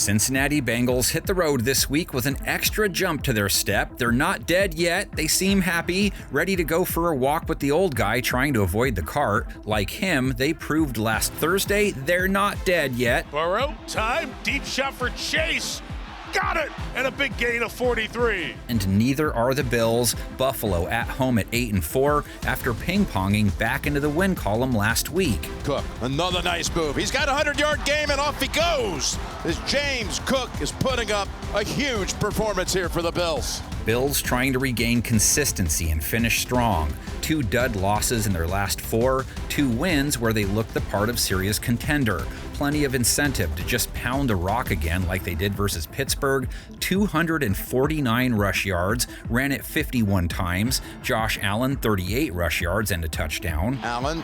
Cincinnati Bengals hit the road this week with an extra jump to their step. They're not dead yet. They seem happy, ready to go for a walk with the old guy trying to avoid the cart. Like him, they proved last Thursday they're not dead yet. Burrow, time, deep shot for Chase. Got it! And a big gain of 43. And neither are the Bills. Buffalo at home at 8-4 after ping-ponging back into the win column last week. Cook, another nice move. He's got a 100-yard game and off he goes. As James Cook is putting up a huge performance here for the Bills. Bills trying to regain consistency and finish strong. 2 dud losses in their last 4, 2 wins where they looked the part of serious contender. Plenty of incentive to just pound a rock again like they did versus Pittsburgh. 249 rush yards, ran it 51 times. Josh Allen, 38 rush yards and a touchdown. Allen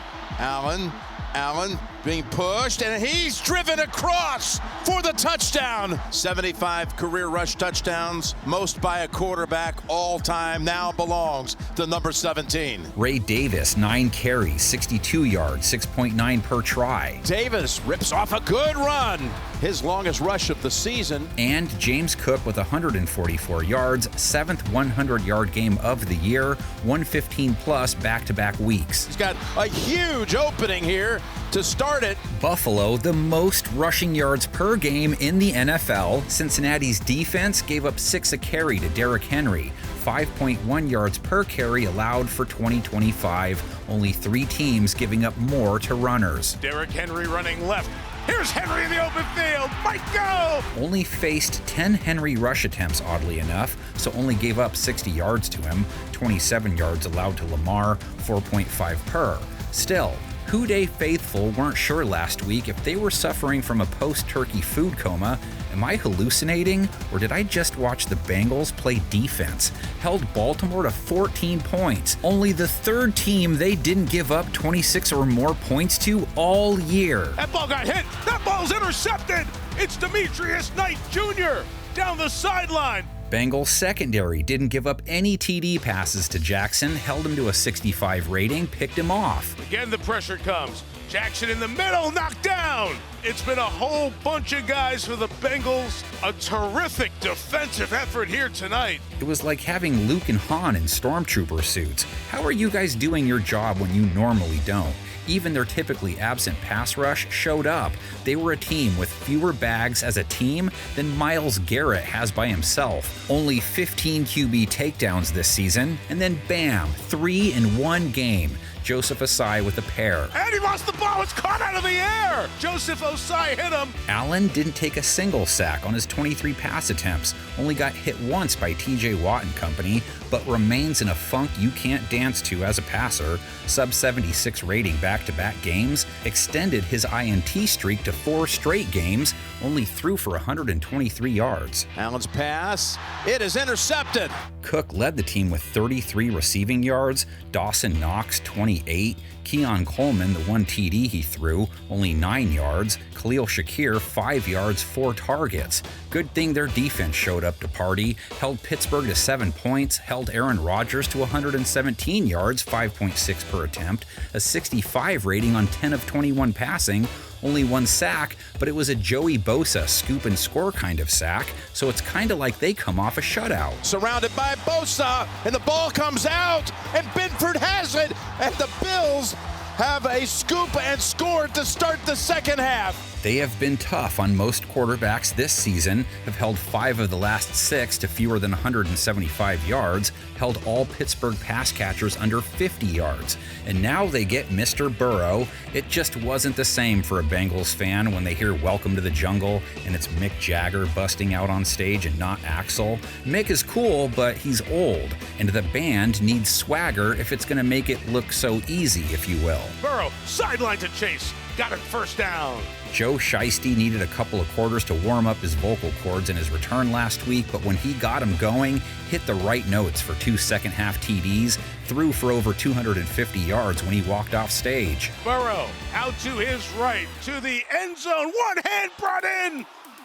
being pushed, and he's driven across for the touchdown. 75 career rush touchdowns, most by a quarterback all time, now belongs to number 17. Ray Davis, 9 carries, 62 yards, 6.9 per try. Davis rips off a good run, his longest rush of the season. And James Cook with 144 yards, 7th 100-yard game of the year, 115-plus back-to-back weeks. He's got a huge opening here to start it. Buffalo, the most rushing yards per game in the NFL. Cincinnati's defense gave up 6 a carry to Derrick Henry, 5.1 yards per carry allowed for 2025. Only 3 teams giving up more to runners. Derrick Henry running left. Here's Henry in the open field. Might go! Only faced 10 Henry rush attempts, oddly enough, so only gave up 60 yards to him. 27 yards allowed to Lamar, 4.5 per. Still, Houday faithful weren't sure last week if they were suffering from a post-turkey food coma. Am I hallucinating, or did I just watch the Bengals play defense? Held Baltimore to 14 points. Only the 3rd team they didn't give up 26 or more points to all year. That ball got hit. That ball's intercepted. It's Demetrius Knight Jr. down the sideline. Bengals secondary didn't give up any TD passes to Jackson, held him to a 65 rating, picked him off. Again, the pressure comes. Jackson in the middle, knocked down. It's been a whole bunch of guys for the Bengals. A terrific defensive effort here tonight. It was like having Luke and Han in stormtrooper suits. How are you guys doing your job when you normally don't? Even their typically absent pass rush showed up. They were a team with fewer bags as a team than Myles Garrett has by himself. Only 15 QB takedowns this season, and then bam, 3 in one game. Joseph Ossai with a pair. And he lost the ball. It's caught out of the air. Joseph Ossai hit him. Allen didn't take a single sack on his 23 pass attempts. Only got hit once by TJ Watt and company, but remains in a funk you can't dance to as a passer. Sub 76 rating back-to-back games. Extended his INT streak to 4 straight games. Only threw for 123 yards. Allen's pass. It is intercepted. Cook led the team with 33 receiving yards. Dawson Knox, 28. Keon Coleman, the 1 TD he threw, only 9 yards. Khalil Shakir, 5 yards, 4 targets. Good thing their defense showed up to party. Held Pittsburgh to 7 points. Held Aaron Rodgers to 117 yards, 5.6 per attempt. A 65 rating on 10 of 21 passing. Only 1 sack, but it was a Joey Bosa scoop and score kind of sack, so it's kind of like they come off a shutout. Surrounded by Bosa, and the ball comes out, and Benford has it, and the Bills have a scoop and score to start the second half. They have been tough on most quarterbacks this season, have held 5 of the last 6 to fewer than 175 yards, held all Pittsburgh pass catchers under 50 yards. And now they get Mr. Burrow. It just wasn't the same for a Bengals fan when they hear Welcome to the Jungle and it's Mick Jagger busting out on stage and not Axl. Mick is cool, but he's old, and the band needs swagger if it's going to make it look so easy, if you will. Burrow, sideline to Chase. Got it, first down. Joe Shiesty needed a couple of quarters to warm up his vocal cords in his return last week, but when he got him going, hit the right notes for 2 second-half TDs, threw for over 250 yards when he walked off stage. Burrow out to his right, to the end zone. One hand brought in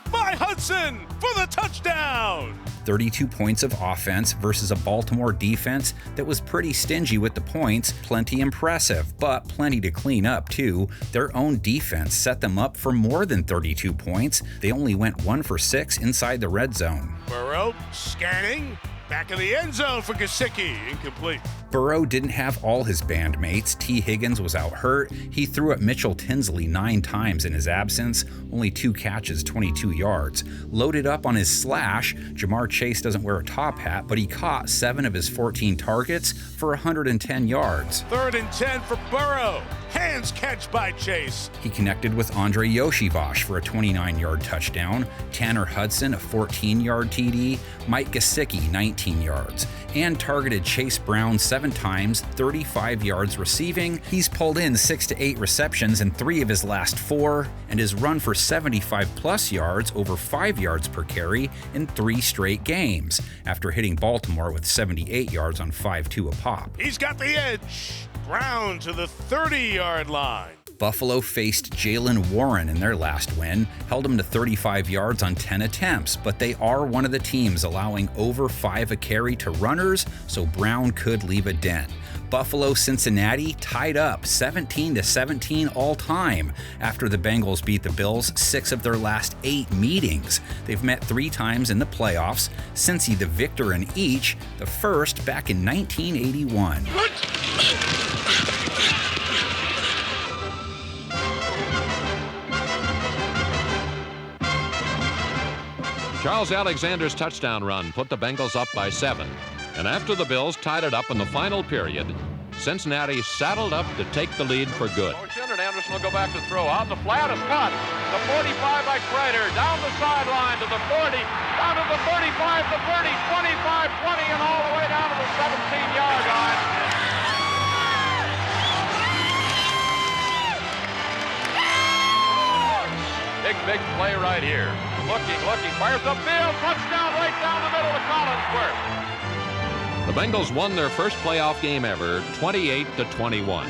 by Hudson. Hudson for the touchdown. 32 points of offense versus a Baltimore defense that was pretty stingy with the points. Plenty impressive, but plenty to clean up too. Their own defense set them up for more than 32 points. They only went 1 for 6 inside the red zone. Burrow scanning. Back in the end zone for Gesicki. Incomplete. Burrow didn't have all his bandmates. T. Higgins was out hurt. He threw at Mitchell Tinsley 9 times in his absence, only 2 catches, 22 yards. Loaded up on his slash, Jamar Chase doesn't wear a top hat, but he caught 7 of his 14 targets for 110 yards. 3rd and 10 for Burrow. Hands catch by Chase. He connected with Andre Yoshivash for a 29-yard touchdown, Tanner Hudson a 14-yard TD, Mike Gesicki 19 yards, and targeted Chase Brown 7 times, 35 yards receiving. He's pulled in 6 to 8 receptions in 3 of his last 4, and has run for 75-plus yards, over 5 yards per carry, in 3 straight games, after hitting Baltimore with 78 yards on 5-2 a pop. He's got the edge. Brown to the 30-yard line. Buffalo faced Jalen Warren in their last win, held him to 35 yards on 10 attempts, but they are one of the teams allowing over 5 a carry to runners, so Brown could leave a dent. Buffalo-Cincinnati tied up 17-17 all time after the Bengals beat the Bills 6 of their last 8 meetings. They've met 3 times in the playoffs, Cincy the victor in each, the first back in 1981. Charles Alexander's touchdown run put the Bengals up by 7. And after the Bills tied it up in the final period, Cincinnati saddled up to take the lead for good. Motion, and Anderson will go back to throw. Out the flat is cut. The 45 by Kreider. Down the sideline to the 40. Down to the 35, the 30, 25, 20, and all the way down to the 17-yard line. Big play right here. Looking, fires upfield, touchdown right down the middle of Collinsworth. The Bengals won their first playoff game ever, 28-21.